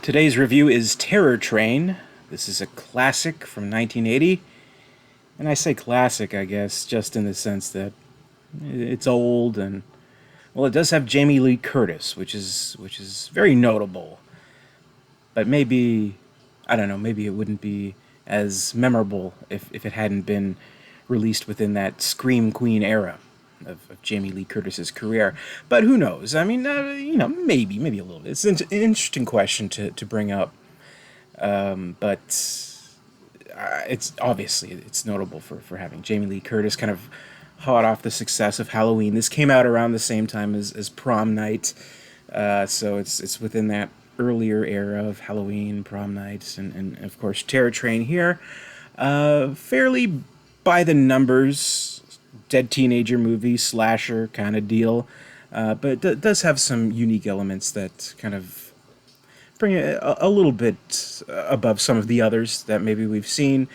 Today's review is Terror Train. This is a classic from 1980. And I say classic, I guess, just in the sense that it's old and, well, it does have Jamie Lee Curtis, which is very notable. But maybe, I don't know, maybe it wouldn't be as memorable if it hadn't been released within that Scream Queen era of Jamie Lee Curtis's career. But who knows? I mean, maybe a little bit. It's an interesting question to bring up. But it's obviously it's notable for having Jamie Lee Curtis kind of hot off the success of Halloween. This came out around the same time as Prom Night, so it's within that earlier era of Halloween, Prom Night, and of course Terror Train here. Fairly by the numbers, dead teenager movie slasher kind of deal, but it does have some unique elements that kind of bring it a little bit above some of the others that maybe we've seen.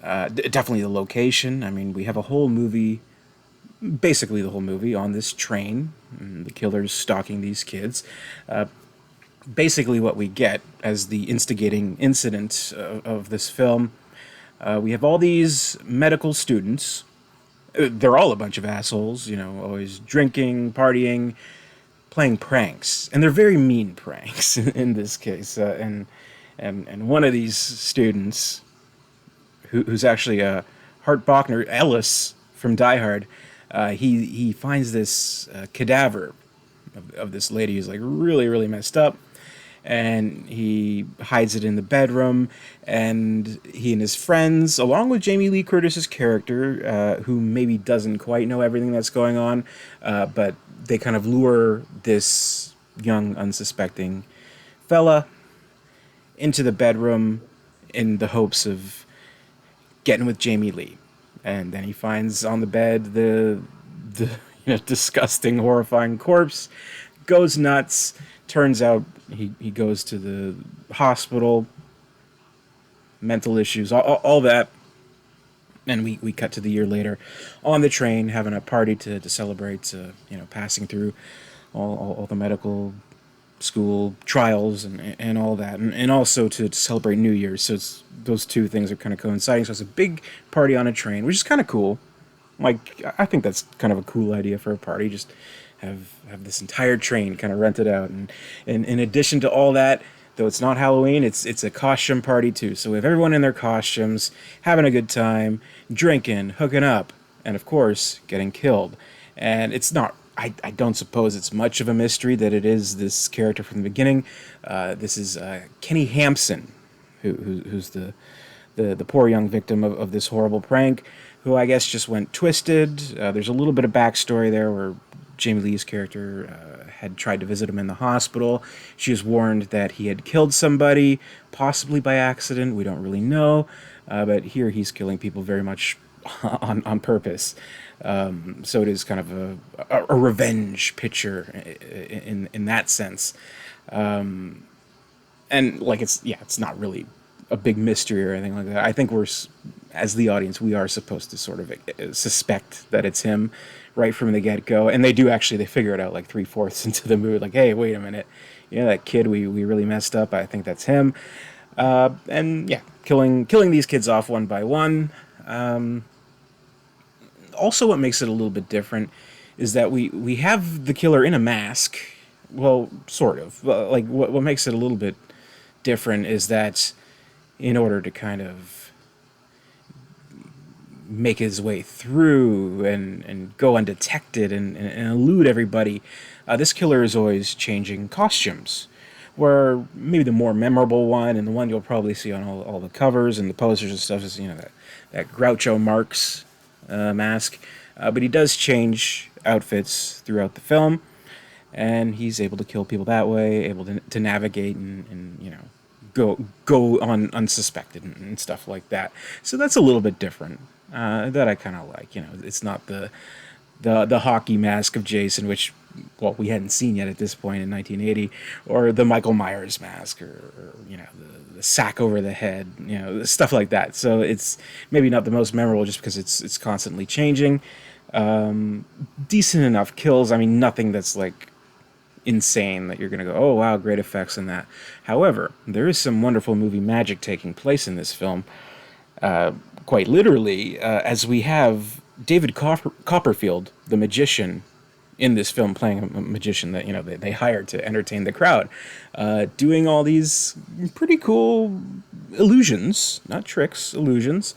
Definitely the location. I mean, we have a whole movie, basically the whole movie, on this train. And the killer's stalking these kids. Basically, what we get as the instigating incident of this film, we have all these medical students. They're all a bunch of assholes, always drinking, partying, playing pranks, and they're very mean pranks in this case. And one of these students, who's actually Hart Bochner, Ellis from Die Hard, he finds this cadaver of this lady who's like really really messed up, and he hides it in the bedroom. And he and his friends, along with Jamie Lee Curtis's character, who maybe doesn't quite know everything that's going on, but they kind of lure this young, unsuspecting fella into the bedroom in the hopes of getting with Jamie Lee. And then he finds on the bed the disgusting, horrifying corpse, goes nuts. Turns out he goes to the hospital, mental issues, all that. And we cut to the year later on the train, having a party to celebrate, passing through all the medical school trials and all that, and also to celebrate New Year's. So those two things are kind of coinciding. So it's a big party on a train, which is kind of cool. Like, I think that's kind of a cool idea for a party. Just have this entire train kind of rented out, and in addition to all that, though it's not Halloween, it's a costume party too. So we have everyone in their costumes, having a good time, drinking, hooking up, and of course, getting killed. And it's not, I don't suppose it's much of a mystery that it is this character from the beginning. This is Kenny Hampson, who's the poor young victim of this horrible prank, who I guess just went twisted. There's a little bit of backstory there where Jamie Lee's character had tried to visit him in the hospital. She was warned that he had killed somebody, possibly by accident. We don't really know. But here he's killing people very much on purpose. So it is kind of a revenge picture in that sense. And like it's not really a big mystery or anything like that. I think as the audience, we are supposed to sort of suspect that it's him right from the get-go. And they figure it out like 3/4 into the movie, like, hey, wait a minute, that kid we really messed up, I think that's him. And yeah, killing these kids off one by one. Also, what makes it a little bit different is that we have the killer in a mask. Well, sort of. Like, what makes it a little bit different is that in order to kind of make his way through and go undetected and elude everybody, this killer is always changing costumes. Where maybe the more memorable one, and the one you'll probably see on all the covers and the posters and stuff, is that Groucho Marx mask. But he does change outfits throughout the film, and he's able to kill people that way, able to navigate and go on unsuspected and stuff like that. So that's a little bit different. That I kind of like. It's not the hockey mask of Jason, which, well, we hadn't seen yet at this point in 1980, or the Michael Myers mask, or the sack over the head, stuff like that. So it's maybe not the most memorable just because it's constantly changing. Decent enough kills. I mean, nothing that's like insane that you're going to go, oh wow, great effects in that. However, there is some wonderful movie magic taking place in this film, quite literally, as we have David Copperfield, the magician, in this film, playing a magician that they hired to entertain the crowd, doing all these pretty cool illusions, not tricks, illusions,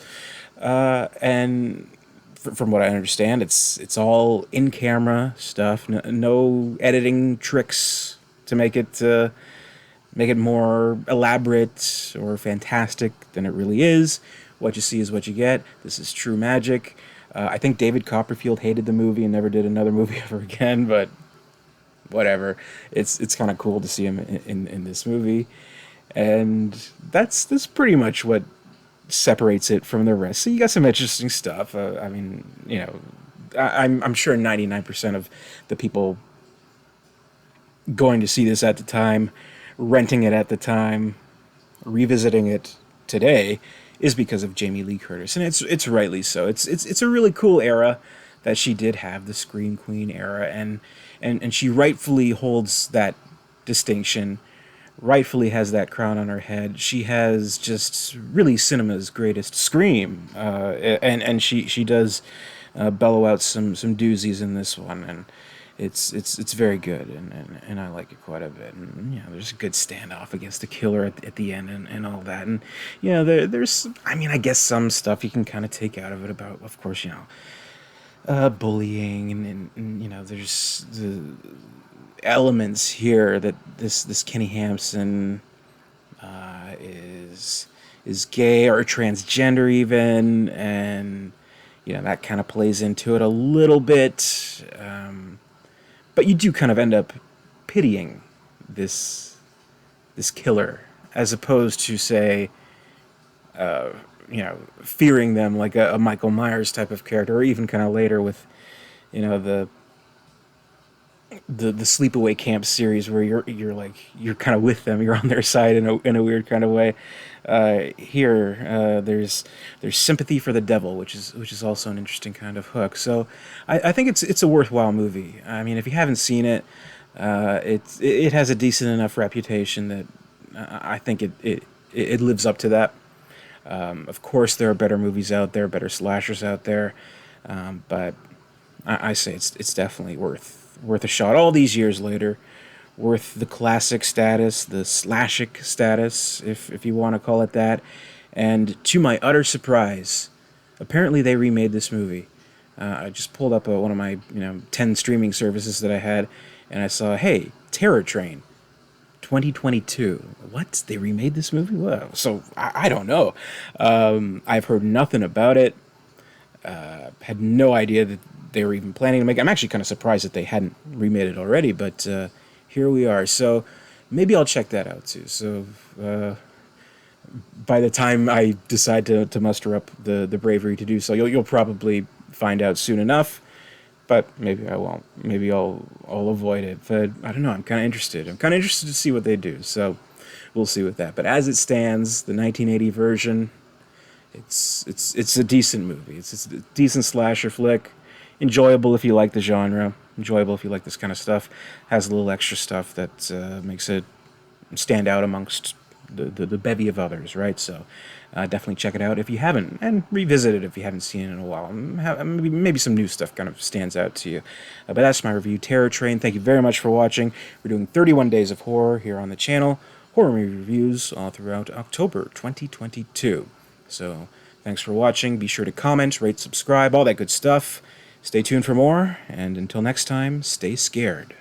and from what I understand, it's all in camera stuff, no editing tricks to make it more elaborate or fantastic than it really is. What you see is what you get. This is true magic. I think David Copperfield hated the movie and never did another movie ever again, but whatever. It's kind of cool to see him in this movie, and that's pretty much what separates it from the rest. So you got some interesting stuff. I mean, I'm sure 99% of the people going to see this at the time, renting it at the time, revisiting it today, is because of Jamie Lee Curtis, and it's rightly so. It's a really cool era that she did have, the Scream Queen era, and she rightfully holds that distinction, rightfully has that crown on her head. She has just really cinema's greatest scream, and she does bellow out some doozies in this one, and it's very good, and I like it quite a bit. And there's a good standoff against the killer at the end, and all that. And there's, I mean, I guess some stuff you can kind of take out of it about, of course, bullying, and there's the elements here that this Kenny Hampson is gay or transgender even, and that kind of plays into it a little bit. But you do kind of end up pitying this killer, as opposed to, say, fearing them like a Michael Myers type of character, or even kind of later with the Sleepaway Camp series, where you're kind of with them, you're on their side in a weird kind of way. Here, there's sympathy for the devil, which is also an interesting kind of hook. So I think it's a worthwhile movie. I mean, if you haven't seen it, it has a decent enough reputation that I think it lives up to that. Of course, there are better movies out there, better slashers out there, but I say it's definitely worth a shot. All these years later, worth the classic status, the slashic status, if you want to call it that. And to my utter surprise, apparently they remade this movie. I just pulled up one of my 10 streaming services that I had, and I saw, hey, Terror Train, 2022. What? They remade this movie? Well, so I don't know. I've heard nothing about it. Had no idea that they were even planning to make it. I'm actually kind of surprised that they hadn't remade it already, but here we are. So maybe I'll check that out too. So by the time I decide to muster up the bravery to do so, you'll probably find out soon enough. But maybe I won't. Maybe I'll avoid it. But I don't know. I'm kind of interested. I'm kind of interested to see what they do. So we'll see with that. But as it stands, the 1980 version, it's a decent movie. It's a decent slasher flick. Enjoyable if you like the genre. Enjoyable if you like this kind of stuff. Has a little extra stuff that makes it stand out amongst the bevy of others, right? So definitely check it out if you haven't, and revisit it if you haven't seen it in a while. Maybe some new stuff kind of stands out to you. But that's my review, Terror Train. Thank you very much for watching. We're doing 31 Days of Horror here on the channel. Horror movie reviews all throughout October 2022. So thanks for watching. Be sure to comment, rate, subscribe, all that good stuff. Stay tuned for more, and until next time, stay scared.